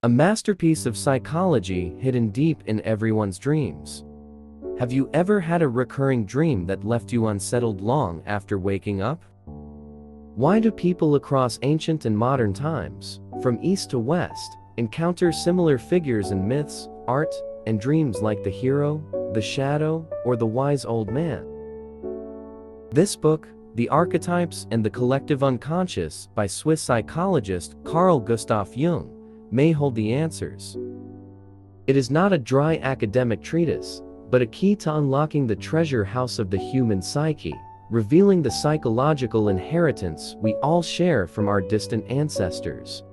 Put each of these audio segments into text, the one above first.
A masterpiece of psychology hidden deep in everyone's dreams. Have you ever had a recurring dream that left you unsettled long after waking up? Why do people across ancient and modern times, from east to west, encounter similar figures in myths, art, and dreams like the hero, the shadow, or the wise old man? This book, The Archetypes and the Collective Unconscious by Swiss psychologist Carl Gustav Jung, may hold the answers. It is not a dry academic treatise, but a key to unlocking the treasure house of the human psyche, revealing the psychological inheritance we all share from our distant ancestors.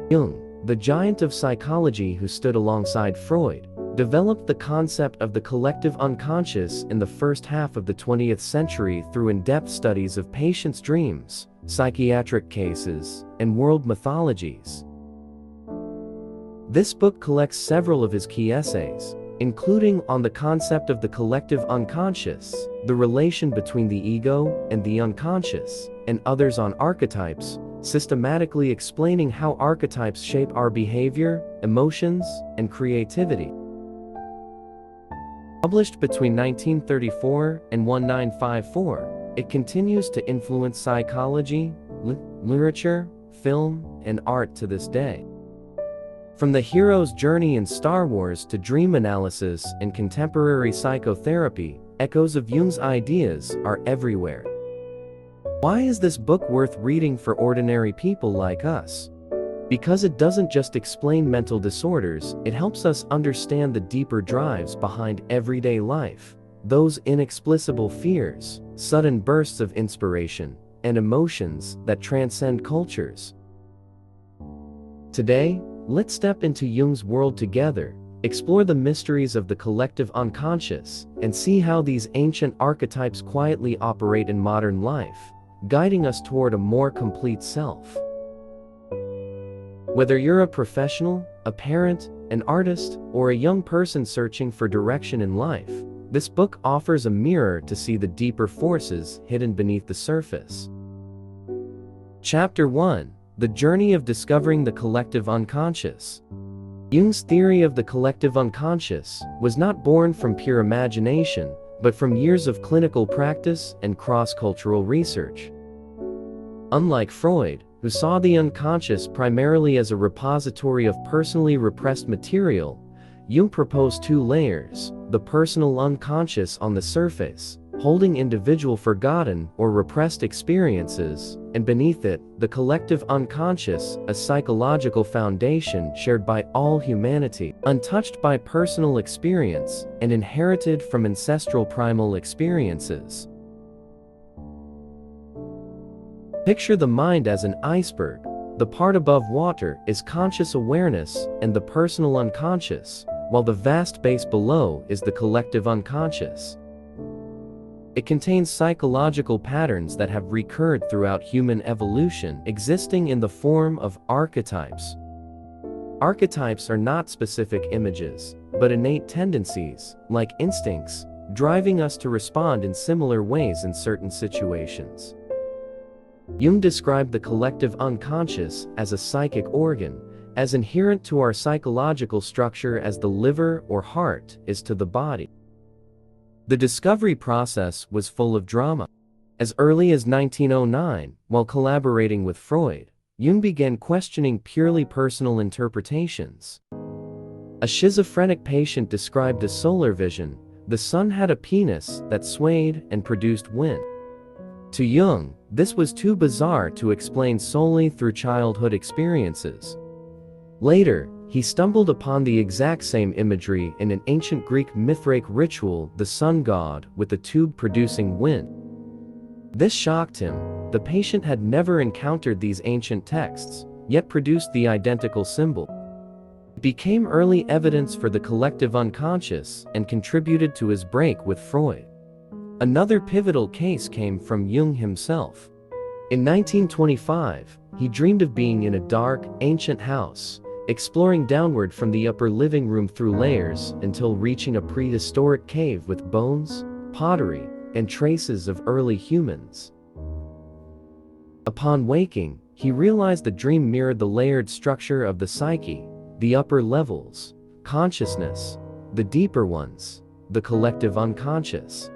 Jung, the giant of psychology who stood alongside Freud, developed the concept of the collective unconscious in the first half of the 20th century through in-depth studies of patients' dreams, psychiatric cases, and world mythologies. This book collects several of his key essays, including on the concept of the collective unconscious, the relation between the ego and the unconscious, and others on archetypes, systematically explaining how archetypes shape our behavior, emotions, and creativity. Published between 1934 and 1954, it continues to influence psychology, literature, film, and art to this day. From the hero's journey in Star Wars to DreamAnalysis and contemporary psychotherapy, echoes of Jung's ideas are everywhere. Why is this book worth reading for ordinary people like us? Because it doesn't just explain mental disorders, it helps us understand the deeper drives behind everyday life, those inexplicable fears, sudden bursts of inspiration, and emotions that transcend cultures. Today, let's step into Jung's world together, explore the mysteries of the collective unconscious, and see how these ancient archetypes quietly operate in modern life, guiding us toward a more complete self. Whether you're a professional, a parent, an artist, or a young person searching for direction in life, this book offers a mirror to see the deeper forces hidden beneath the surface. Chapter 1: The Journey of Discovering the Collective Unconscious. Jung's theory of the collective unconscious was not born from pure imagination, but from years of clinical practice and cross-cultural research. Unlike Freud, who saw the unconscious primarily as a repository of personally repressed material, Jung proposed two layers: the personal unconscious on the surface, holding individual forgotten or repressed experiences, and beneath it, the collective unconscious, a psychological foundation shared by all humanity, untouched by personal experience, and inherited from ancestral primal experiences. Picture the mind as an iceberg. The part above water is conscious awareness and the personal unconscious, while the vast base below is the collective unconscious. It contains psychological patterns that have recurred throughout human evolution, existing in the form of archetypes. Archetypes are not specific images, but innate tendencies, like instincts, driving us to respond in similar ways in certain situations. Jung described the collective unconscious as a psychic organ, as inherent to our psychological structure as the liver or heart is to the body. The discovery process was full of drama. As early as 1909, while collaborating with Freud, Jung began questioning purely personal interpretations. A schizophrenic patient described a solar vision: the sun had a penis that swayed and produced wind. To Jung, this was too bizarre to explain solely through childhood experiences. Later, he stumbled upon the exact same imagery in an ancient Greek Mithraic ritual, the sun god with a tube producing wind. This shocked him. The patient had never encountered these ancient texts, yet produced the identical symbol. It became early evidence for the collective unconscious and contributed to his break with Freud. Another pivotal case came from Jung himself. In 1925, he dreamed of being in a dark, ancient house, exploring downward from the upper living room through layers until reaching a prehistoric cave with bones, pottery, and traces of early humans. Upon waking, he realized the dream mirrored the layered structure of the psyche, the upper levels, consciousness, the deeper ones, the collective unconscious.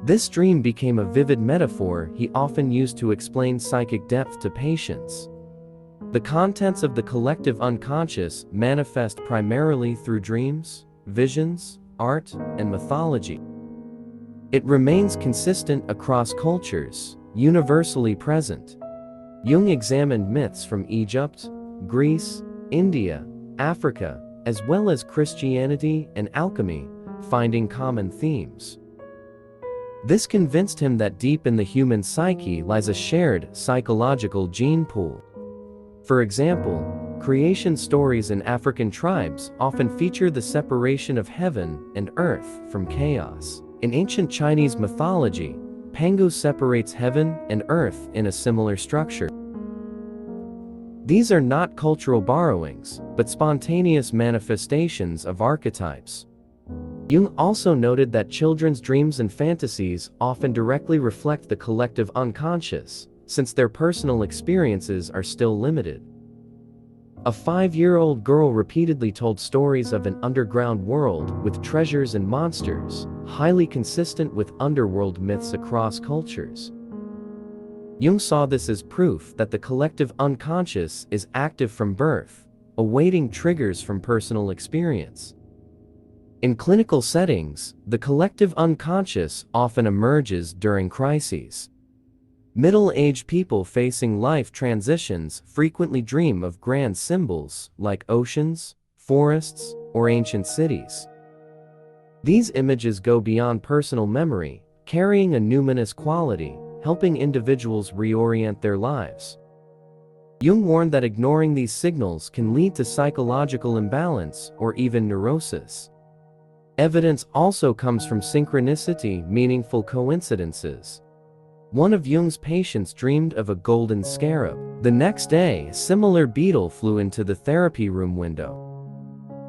This dream became a vivid metaphor he often used to explain psychic depth to patients. The contents of the collective unconscious manifest primarily through dreams, visions, art, and mythology. It remains consistent across cultures, universally present. Jung examined myths from Egypt, Greece, India, Africa, as well as Christianity and alchemy, finding common themes. This convinced him that deep in the human psyche lies a shared psychological gene pool. For example, creation stories in African tribes often feature the separation of heaven and earth from chaos. In ancient Chinese mythology, Pangu separates heaven and earth in a similar structure. These are not cultural borrowings, but spontaneous manifestations of archetypes. Jung also noted that children's dreams and fantasies often directly reflect the collective unconscious, since their personal experiences are still limited. A 5-year-old girl repeatedly told stories of an underground world with treasures and monsters, highly consistent with underworld myths across cultures. Jung saw this as proof that the collective unconscious is active from birth, awaiting triggers from personal experience. In clinical settings, the collective unconscious often emerges during crises. Middle-aged people facing life transitions frequently dream of grand symbols like oceans, forests, or ancient cities. These images go beyond personal memory, carrying a numinous quality, helping individuals reorient their lives. Jung warned that ignoring these signals can lead to psychological imbalance or even neurosis. Evidence also comes from synchronicity, meaningful coincidences. One of Jung's patients dreamed of a golden scarab. The next day, a similar beetle flew into the therapy room window.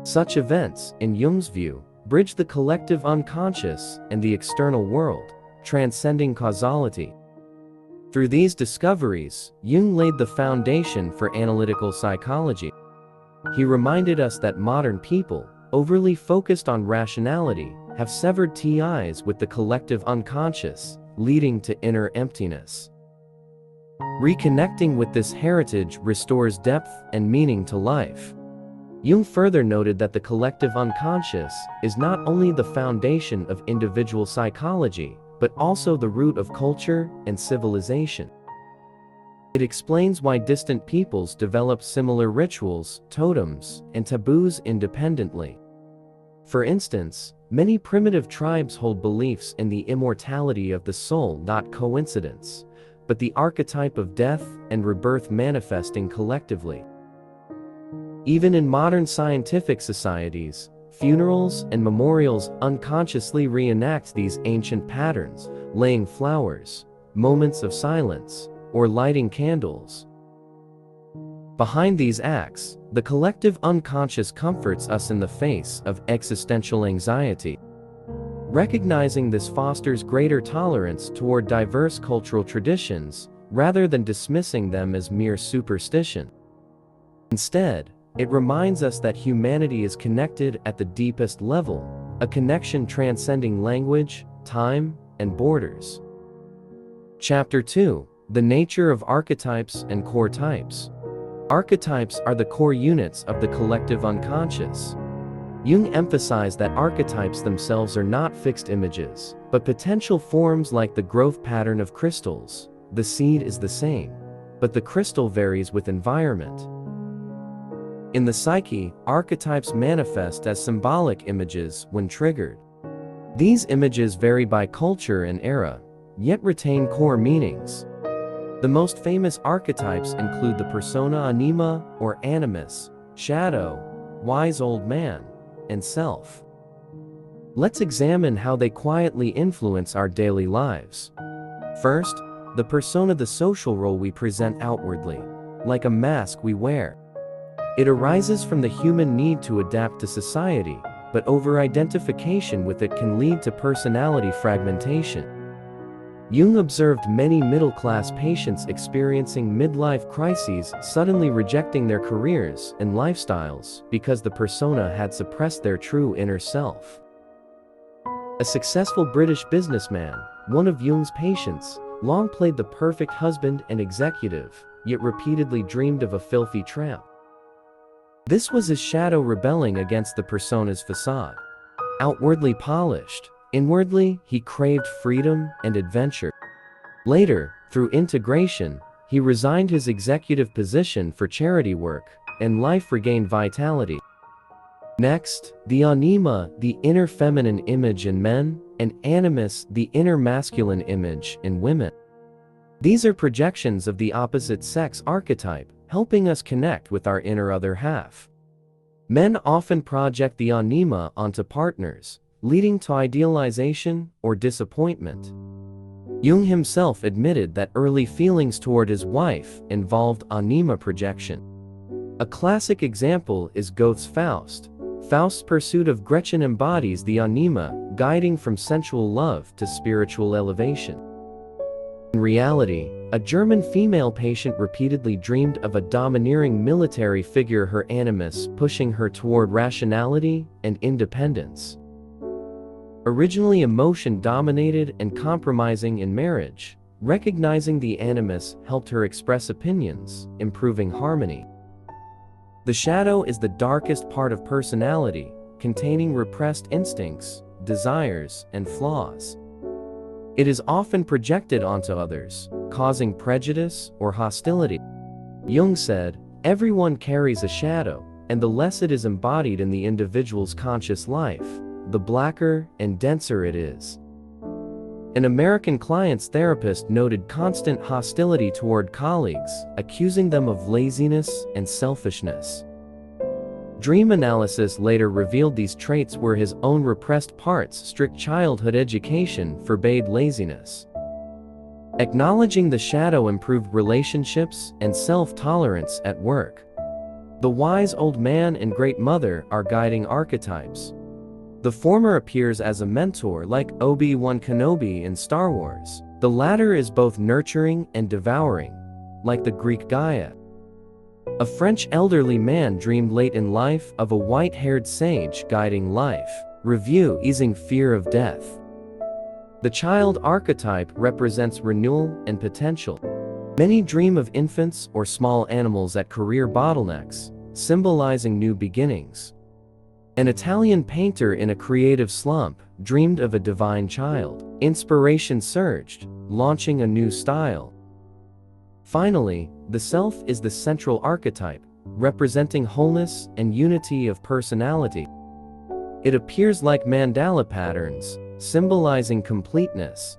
Such events, in Jung's view, bridge the collective unconscious and the external world, transcending causality. Through these discoveries, Jung laid the foundation for analytical psychology. He reminded us that modern people, overly focused on rationality, have severed ties with the collective unconscious, leading to inner emptiness. Reconnecting with this heritage restores depth and meaning to life. Jung further noted that the collective unconscious is not only the foundation of individual psychology, but also the root of culture and civilization. It explains why distant peoples develop similar rituals, totems, and taboos independently. For instance, many primitive tribes hold beliefs in the immortality of the soul, not coincidence, but the archetype of death and rebirth manifesting collectively. Even in modern scientific societies, funerals and memorials unconsciously reenact these ancient patterns, laying flowers, moments of silence, or lighting candles. Behind these acts, the collective unconscious comforts us in the face of existential anxiety. Recognizing this fosters greater tolerance toward diverse cultural traditions, rather than dismissing them as mere superstition. Instead, it reminds us that humanity is connected at the deepest level, a connection transcending language, time, and borders. Chapter 2: The Nature of Archetypes and Core Types. Archetypes are the core units of the collective unconscious. Jung emphasized that archetypes themselves are not fixed images, but potential forms like the growth pattern of crystals. The seed is the same, but the crystal varies with environment. In the psyche, archetypes manifest as symbolic images when triggered. These images vary by culture and era, yet retain core meanings. The most famous archetypes include the persona anima or animus, shadow, wise old man, and self. Let's examine how they quietly influence our daily lives. First, the persona, the social role we present outwardly, like a mask we wear. It arises from the human need to adapt to society, but over-identification with it can lead to personality fragmentation. Jung observed many middle-class patients experiencing midlife crises, suddenly rejecting their careers and lifestyles because the persona had suppressed their true inner self. A successful British businessman, one of Jung's patients, long played the perfect husband and executive, yet repeatedly dreamed of a filthy tramp. This was his shadow rebelling against the persona's facade. Outwardly polished, inwardly, he craved freedom and adventure. Later, through integration, he resigned his executive position for charity work, and life regained vitality. Next, the anima, the inner feminine image in men, and animus, the inner masculine image in women. These are projections of the opposite sex archetype, helping us connect with our inner other half. Men often project the anima onto partners, leading to idealization or disappointment. Jung himself admitted that early feelings toward his wife involved anima projection. A classic example is Goethe's Faust. Faust's pursuit of Gretchen embodies the anima, guiding from sensual love to spiritual elevation. In reality, a German female patient repeatedly dreamed of a domineering military figure, her animus pushing her toward rationality and independence. Originally emotion-dominated and compromising in marriage, recognizing the animus helped her express opinions, improving harmony. The shadow is the darkest part of personality, containing repressed instincts, desires, and flaws. It is often projected onto others, causing prejudice or hostility. Jung said, "Everyone carries a shadow, and the less it is embodied in the individual's conscious life, the blacker and denser it is." An American client's therapist noted constant hostility toward colleagues, accusing them of laziness and selfishness. DreamAnalysis later revealed these traits were his own repressed parts. Strict childhood education forbade laziness. Acknowledging the shadow improved relationships and self-tolerance at work. The wise old man and great mother are guiding archetypes. The former appears as a mentor like Obi-Wan Kenobi in Star Wars. The latter is both nurturing and devouring, like the Greek Gaia. A French elderly man dreamed late in life of a white-haired sage guiding life. Review easing fear of death. The child archetype represents renewal and potential. Many dream of infants or small animals at career bottlenecks, symbolizing new beginnings. An Italian painter in a creative slump dreamed of a divine child. Inspiration surged, launching a new style. Finally, the self is the central archetype, representing wholeness and unity of personality. It appears like mandala patterns, symbolizing completeness.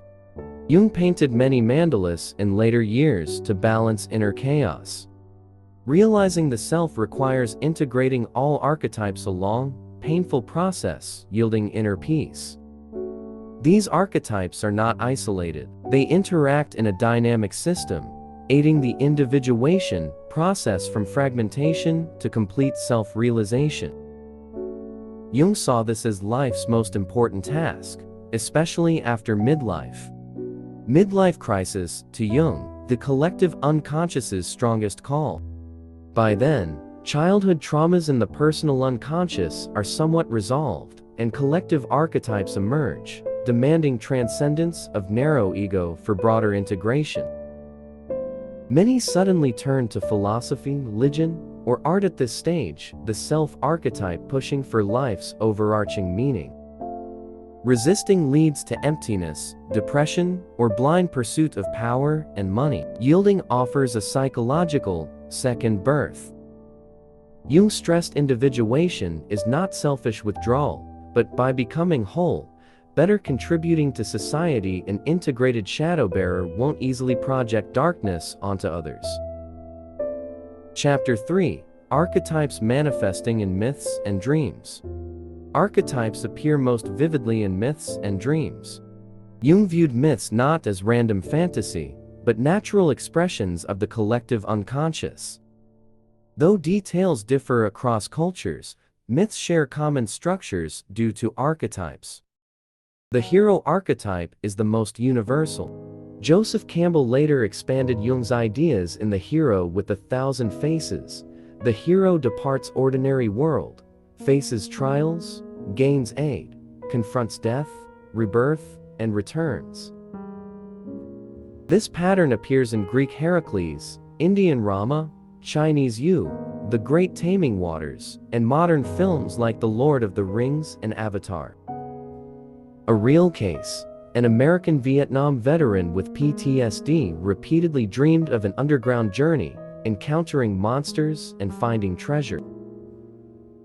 Jung painted many mandalas in later years to balance inner chaos. Realizing the self requires integrating all archetypes, a long, painful process yielding inner peace. These archetypes are not isolated. They interact in a dynamic system, aiding the individuation process from fragmentation to complete self-realization. Jung saw this as life's most important task, especially after midlife. Midlife crisis, to Jung, the collective unconscious's strongest call. By then, childhood traumas in the personal unconscious are somewhat resolved, and collective archetypes emerge, demanding transcendence of narrow ego for broader integration. Many suddenly turn to philosophy, religion, or art at this stage, the self-archetype pushing for life's overarching meaning. Resisting leads to emptiness, depression, or blind pursuit of power and money. Yielding offers a psychological second birth. Jung stressed individuation is not selfish withdrawal, but by becoming whole, better contributing to society, an integrated shadow bearer won't easily project darkness onto others. Chapter 3: Archetypes manifesting in myths and dreams. Archetypes appear most vividly in myths and dreams. Jung viewed myths not as random fantasy, but natural expressions of the collective unconscious. Though details differ across cultures, myths share common structures due to archetypes. The hero archetype is the most universal. Joseph Campbell later expanded Jung's ideas in The Hero with 1,000 Faces. The hero departs ordinary world, faces trials, gains aid, confronts death, rebirth, and returns. This pattern appears in Greek Heracles, Indian Rama, Chinese Yu, The Great Taming Waters, and modern films like The Lord of the Rings and Avatar. A real case. An American Vietnam veteran with PTSD repeatedly dreamed of an underground journey, encountering monsters and finding treasure.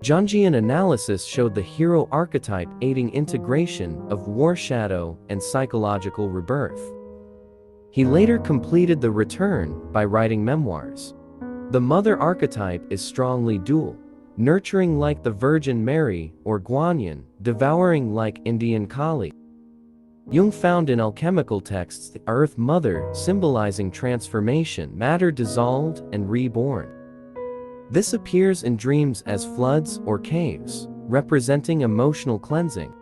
Jungian analysis showed the hero archetype aiding integration of war shadow and psychological rebirth. He later completed the return by writing memoirs. The mother archetype is strongly dual, nurturing like the Virgin Mary or Guanyin, devouring like Indian Kali. Jung found in alchemical texts the Earth Mother symbolizing transformation, matter dissolved and reborn. This appears in dreams as floods or caves, representing emotional cleansing.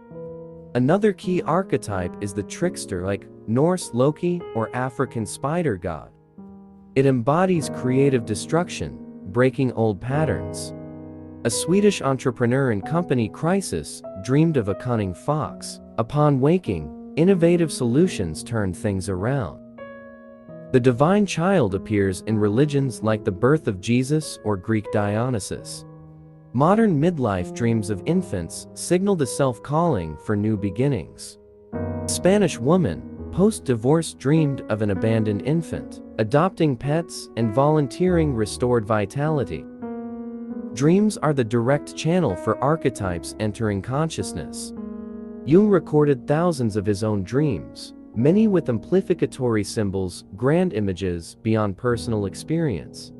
Another key archetype is the trickster like Norse Loki or African spider god. It embodies creative destruction, breaking old patterns. A Swedish entrepreneur in company crisis dreamed of a cunning fox. Upon waking, innovative solutions turned things around. The divine child appears in religions like the birth of Jesus or Greek Dionysus. Modern midlife dreams of infants signal the self-calling for new beginnings. A Spanish woman, post-divorce, dreamed of an abandoned infant. Adopting pets and volunteering restored vitality. Dreams are the direct channel for archetypes entering consciousness. Jung recorded thousands of his own dreams, many with amplificatory symbols, grand images beyond personal experience.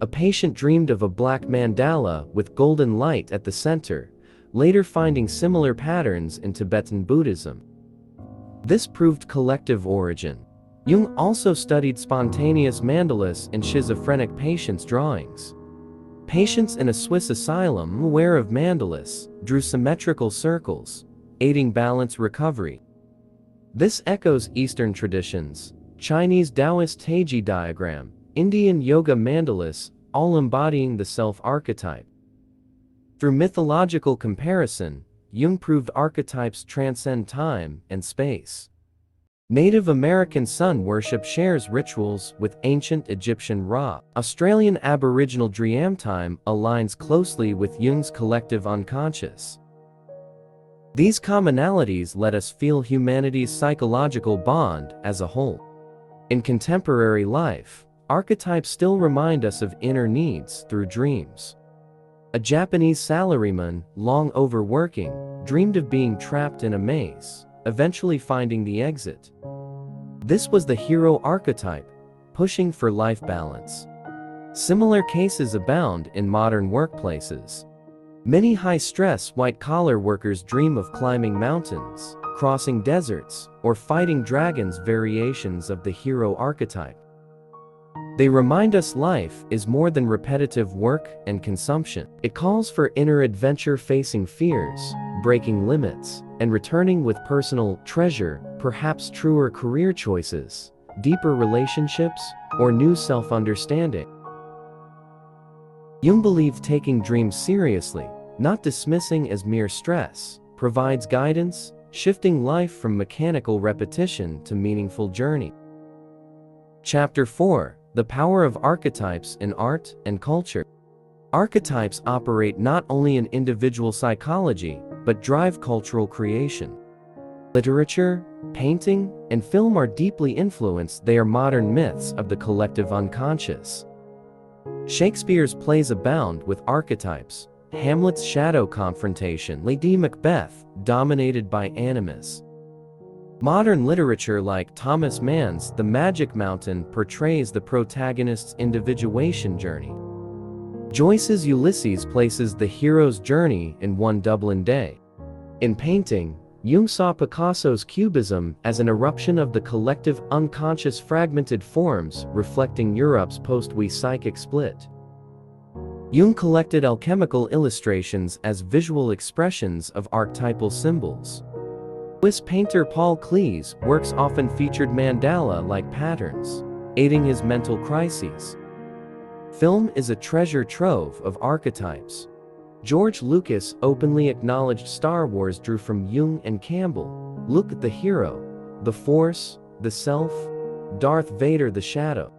A patient dreamed of a black mandala with golden light at the center, later finding similar patterns in Tibetan Buddhism. This proved collective origin. Jung also studied spontaneous mandalas in schizophrenic patients' drawings. Patients in a Swiss asylum, aware of mandalas, drew symmetrical circles, aiding balance recovery. This echoes Eastern traditions, Chinese Taoist Taiji diagram, Indian yoga mandalas, all embodying the self-archetype. Through mythological comparison, Jung proved archetypes transcend time and space. Native American sun worship shares rituals with ancient Egyptian Ra. Australian Aboriginal Dreamtime aligns closely with Jung's collective unconscious. These commonalities let us feel humanity's psychological bond as a whole. In contemporary life, archetypes still remind us of inner needs through dreams. A Japanese salaryman, long overworking, dreamed of being trapped in a maze, eventually finding the exit. This was the hero archetype, pushing for life balance. Similar cases abound in modern workplaces. Many high-stress white-collar workers dream of climbing mountains, crossing deserts, or fighting dragons, variations of the hero archetype. They remind us life is more than repetitive work and consumption. It calls for inner adventure, facing fears, breaking limits, and returning with personal treasure, perhaps truer career choices, deeper relationships, or new self-understanding. Jung believed taking dreams seriously, not dismissing as mere stress, provides guidance, shifting life from mechanical repetition to meaningful journey. Chapter 4: The Power of Archetypes in Art and Culture. Archetypes operate not only in individual psychology, but drive cultural creation. Literature, painting, and film are deeply influenced. They are modern myths of the collective unconscious. Shakespeare's plays abound with archetypes. Hamlet's shadow confrontation, Lady Macbeth, dominated by animus. Modern literature like Thomas Mann's The Magic Mountain portrays the protagonist's individuation journey. Joyce's Ulysses places the hero's journey in one Dublin day. In painting, Jung saw Picasso's Cubism as an eruption of the collective unconscious, fragmented forms reflecting Europe's post-we psychic split. Jung collected alchemical illustrations as visual expressions of archetypal symbols. Swiss painter Paul Klee's works often featured mandala-like patterns, aiding his mental crises. Film is a treasure trove of archetypes. George Lucas openly acknowledged Star Wars drew from Jung and Campbell. Look at the hero, the Force, the self, Darth Vader the shadow.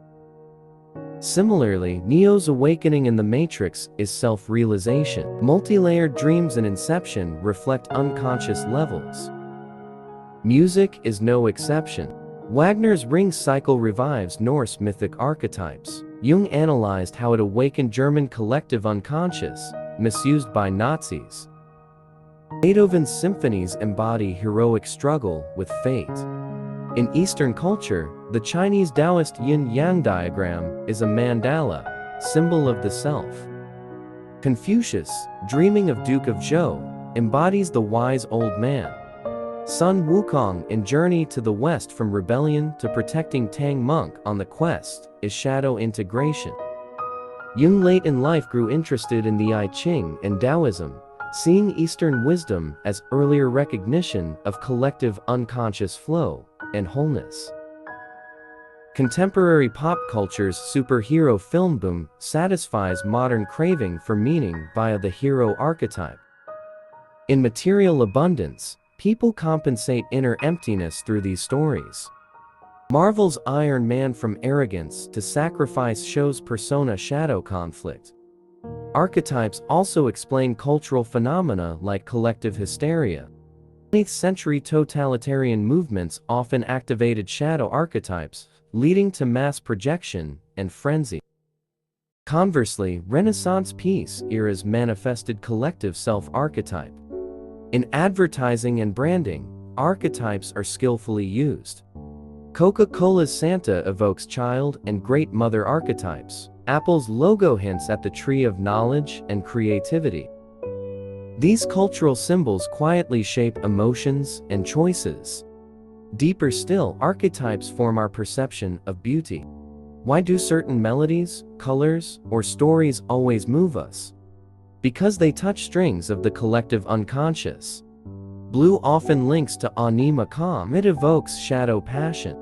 Similarly, Neo's awakening in The Matrix is self-realization. Multi-layered dreams in Inception reflect unconscious levels. Music is no exception. Wagner's Ring cycle revives Norse mythic archetypes. Jung analyzed how it awakened German collective unconscious, misused by Nazis. Beethoven's symphonies embody heroic struggle with fate. In Eastern culture, the Chinese Taoist yin-yang diagram is a mandala, symbol of the self. Confucius, dreaming of Duke of Zhou, embodies the wise old man. Sun Wukong in Journey to the West from rebellion to protecting Tang monk on the quest is shadow integration. Jung late in life grew interested in the I Ching and Taoism, seeing Eastern wisdom as earlier recognition of collective unconscious flow and wholeness. Contemporary pop culture's superhero film boom satisfies modern craving for meaning via the hero archetype. In material abundance, people compensate inner emptiness through these stories. Marvel's Iron Man from arrogance to sacrifice shows persona-shadow conflict. Archetypes also explain cultural phenomena like collective hysteria. 20th century totalitarian movements often activated shadow archetypes, leading to mass projection and frenzy. Conversely, Renaissance peace eras manifested collective self-archetype. In advertising and branding, archetypes are skillfully used. Coca-Cola's Santa evokes child and great mother archetypes. Apple's logo hints at the tree of knowledge and creativity. These cultural symbols quietly shape emotions and choices. Deeper still, archetypes form our perception of beauty. Why do certain melodies, colors, or stories always move us? Because they touch strings of the collective unconscious. Blue often links to anima calm. It evokes shadow passion.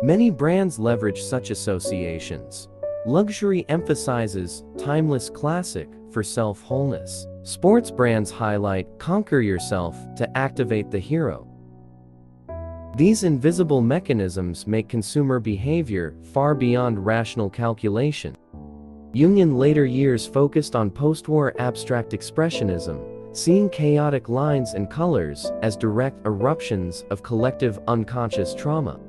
Many brands leverage such associations. Luxury emphasizes timeless classic for self-wholeness. Sports brands highlight conquer yourself to activate the hero. These invisible mechanisms make consumer behavior far beyond rational calculation. Jung in later years focused on post-war abstract expressionism, seeing chaotic lines and colors as direct eruptions of collective unconscious trauma.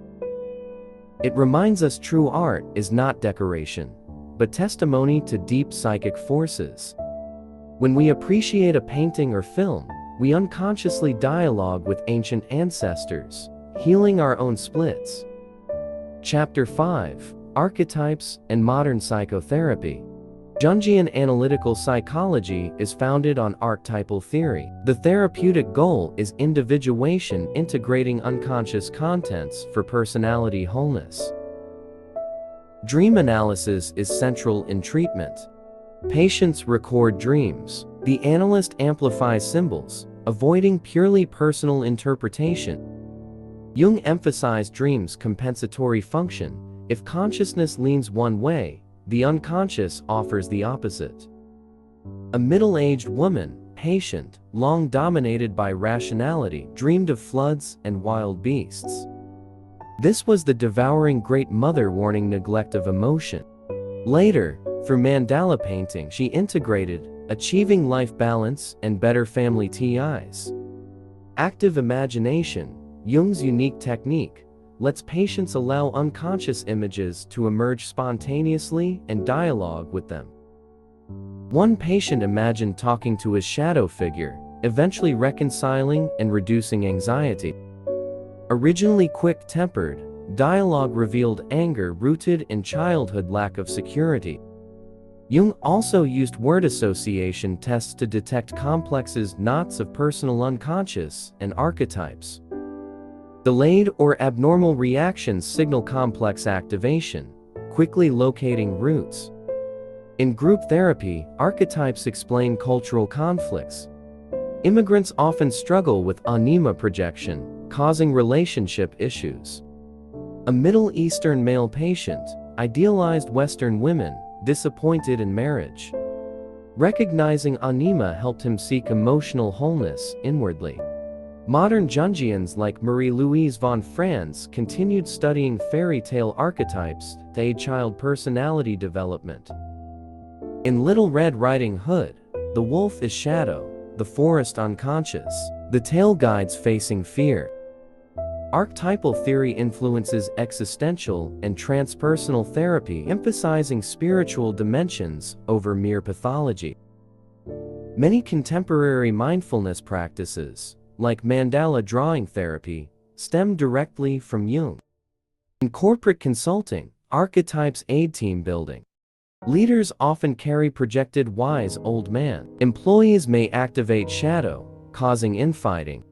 It reminds us true art is not decoration, but testimony to deep psychic forces. When we appreciate a painting or film, we unconsciously dialogue with ancient ancestors, healing our own splits. Chapter 5: Archetypes and Modern Psychotherapy. Jungian analytical psychology is founded on archetypal theory. The therapeutic goal is individuation, integrating unconscious contents for personality wholeness. DreamAnalysis is central in treatment. Patients record dreams. The analyst amplifies symbols, avoiding purely personal interpretation. Jung emphasized dreams' compensatory function. If consciousness leans one way, the unconscious offers the opposite. A middle-aged woman, patient, long dominated by rationality, dreamed of floods and wild beasts. This was the devouring Great Mother warning neglect of emotion. Later, through mandala painting, she integrated achieving life balance and better family ties. Active imagination, Jung's unique technique, lets patients allow unconscious images to emerge spontaneously and dialogue with them. One patient imagined talking to his shadow figure, eventually reconciling and reducing anxiety. Originally quick-tempered, dialogue revealed anger rooted in childhood lack of security. Jung also used word association tests to detect complexes, knots of personal unconscious, and archetypes. Delayed or abnormal reactions signal complex activation, quickly locating roots. In group therapy, archetypes explain cultural conflicts. Immigrants often struggle with anima projection, causing relationship issues. A Middle Eastern male patient idealized Western women, disappointed in marriage. Recognizing anima helped him seek emotional wholeness inwardly. Modern Jungians like Marie-Louise von Franz continued studying fairy tale archetypes to aid child personality development. In Little Red Riding Hood, the wolf is shadow, the forest unconscious, the tale guides facing fear. Archetypal theory influences existential and transpersonal therapy, emphasizing spiritual dimensions over mere pathology. Many contemporary mindfulness practices, like mandala drawing therapy, stem directly from Jung. In corporate consulting, archetypes aid team building. Leaders often carry projected wise old man. Employees may activate shadow, causing infighting.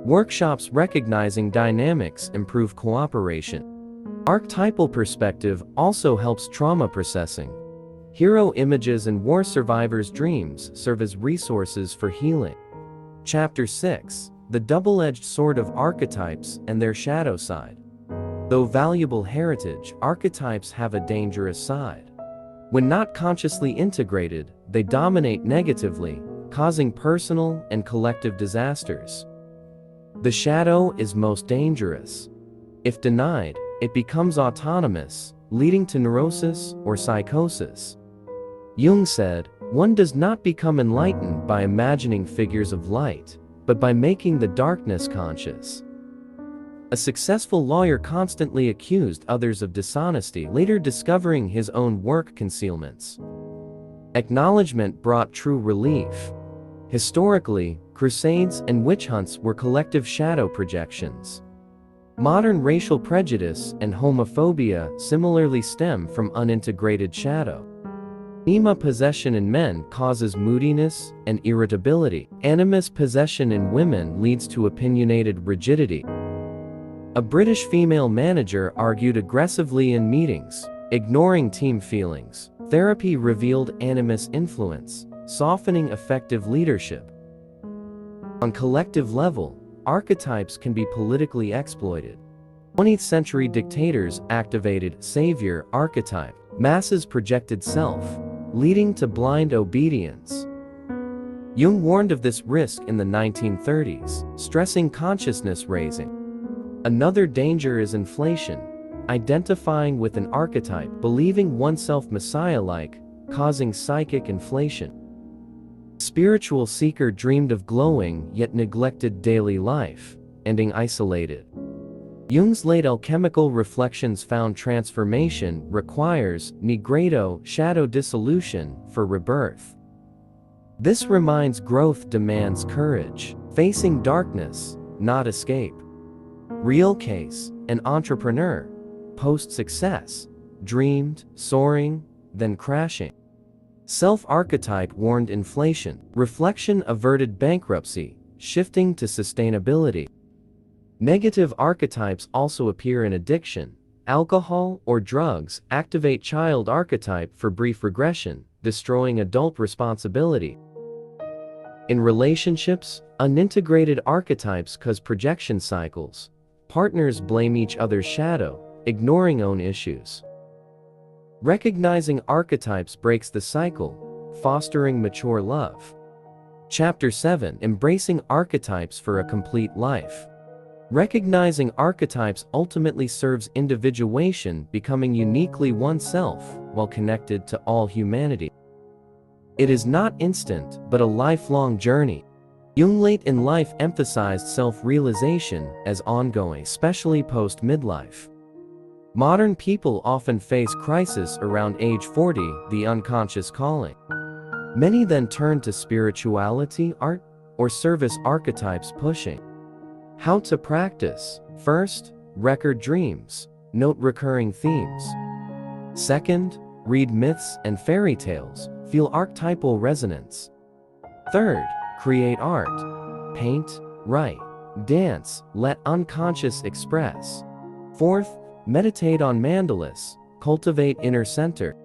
Workshops recognizing dynamics improve cooperation. Archetypal perspective also helps trauma processing. Hero images and war survivors' dreams serve as resources for healing. Chapter 6: The Double-Edged Sword of Archetypes and Their Shadow Side. Though valuable heritage, archetypes have a dangerous side. When not consciously integrated, they dominate negatively, causing personal and collective disasters. The shadow is most dangerous. If denied, it becomes autonomous, leading to neurosis or psychosis. Jung said, "One does not become enlightened by imagining figures of light, but by making the darkness conscious." A successful lawyer constantly accused others of dishonesty, later discovering his own work concealments. Acknowledgement brought true relief. Historically, crusades and witch hunts were collective shadow projections. Modern racial prejudice and homophobia similarly stem from unintegrated shadow. Anima possession in men causes moodiness and irritability. Animus possession in women leads to opinionated rigidity. A British female manager argued aggressively in meetings, ignoring team feelings. Therapy revealed animus influence, softening effective leadership. On collective level, archetypes can be politically exploited. 20th century dictators activated savior archetype. Masses projected self, leading to blind obedience. Jung warned of this risk in the 1930s, stressing consciousness raising. Another danger is inflation, identifying with an archetype, believing oneself messiah-like, causing psychic inflation. Spiritual seeker dreamed of glowing yet neglected daily life, ending isolated. Jung's late alchemical reflections found transformation requires nigredo shadow dissolution for rebirth. This reminds growth demands courage, facing darkness, not escape. Real case, an entrepreneur, post-success, dreamed, soaring, then crashing. Self-archetype warned inflation. Reflection averted bankruptcy, shifting to sustainability. Negative archetypes also appear in addiction. Alcohol or drugs activate child archetype for brief regression, destroying adult responsibility. In relationships, unintegrated archetypes cause projection cycles. Partners blame each other's shadow, ignoring own issues. Recognizing archetypes breaks the cycle, fostering mature love. Chapter 7: Embracing Archetypes for a Complete Life. Recognizing archetypes ultimately serves individuation, becoming uniquely oneself while connected to all humanity. It is not instant, but a lifelong journey. Jung late in life emphasized self-realization as ongoing, especially post-midlife. Modern people often face crisis around age 40, the unconscious calling. Many then turn to spirituality, art, or service archetypes pushing. How to practice. First, record dreams, note recurring themes. Second, read myths and fairy tales, feel archetypal resonance. Third, create art. Paint, write, dance, let unconscious express. Fourth, meditate on mandalas, cultivate inner center.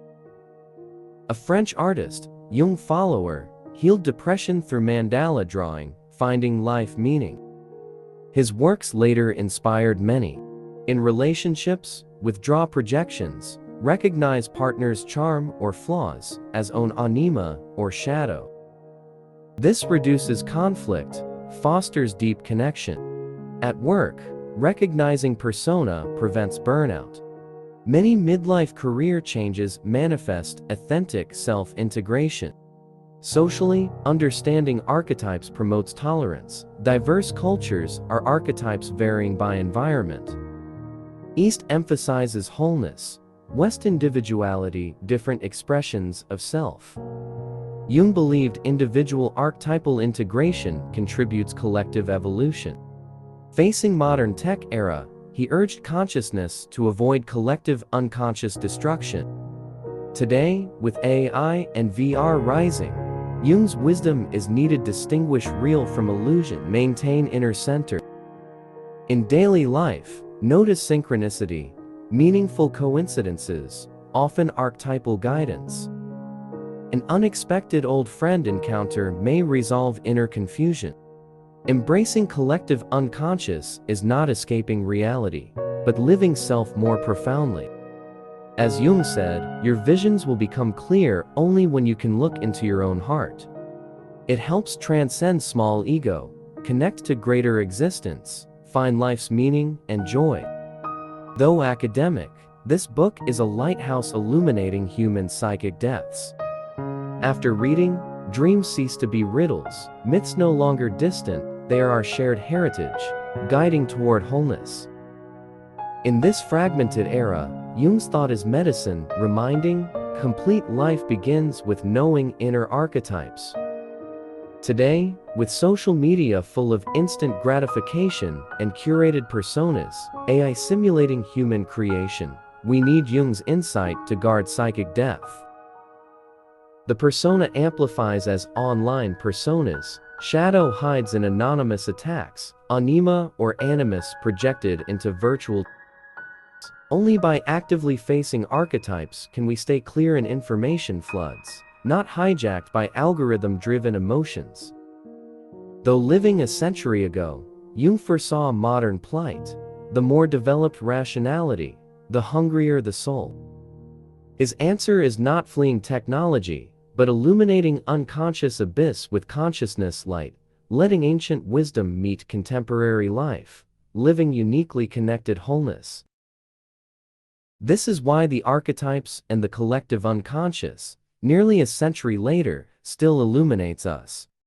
A French artist, Jung follower, healed depression through mandala drawing, finding life meaning. His works later inspired many. In relationships, withdraw projections, recognize partner's charm or flaws as own anima or shadow. This reduces conflict, fosters deep connection. At work, recognizing persona prevents burnout. Many midlife career changes manifest authentic self-integration. Socially, understanding archetypes promotes tolerance. Diverse cultures are archetypes varying by environment. East emphasizes wholeness, West individuality, different expressions of self. Jung believed individual archetypal integration contributes collective evolution. Facing modern tech era, he urged consciousness to avoid collective unconscious destruction. Today, with AI and VR rising, Jung's wisdom is needed to distinguish real from illusion, maintain inner center. In daily life, notice synchronicity, meaningful coincidences, often archetypal guidance. An unexpected old friend encounter may resolve inner confusion. Embracing collective unconscious is not escaping reality, but living self more profoundly. As Jung said, your visions will become clear only when you can look into your own heart. It helps transcend small ego, connect to greater existence, find life's meaning and joy. Though academic, this book is a lighthouse illuminating human psychic depths. After reading, dreams cease to be riddles, myths no longer distant, they are our shared heritage, guiding toward wholeness. In this fragmented era, Jung's thought is medicine, reminding, complete life begins with knowing inner archetypes. Today, with social media full of instant gratification and curated personas, AI simulating human creation, we need Jung's insight to guard psychic depth. The persona amplifies as online personas, shadow hides in anonymous attacks, anima or animus projected into virtual. Only by actively facing archetypes can we stay clear in information floods, not hijacked by algorithm-driven emotions. Though living a century ago, Jung foresaw modern plight. The more developed rationality, the hungrier the soul. His answer is not fleeing technology, but illuminating unconscious abyss with consciousness light, letting ancient wisdom meet contemporary life, living uniquely connected wholeness. This is why the archetypes and the collective unconscious, nearly a century later, still illuminates us.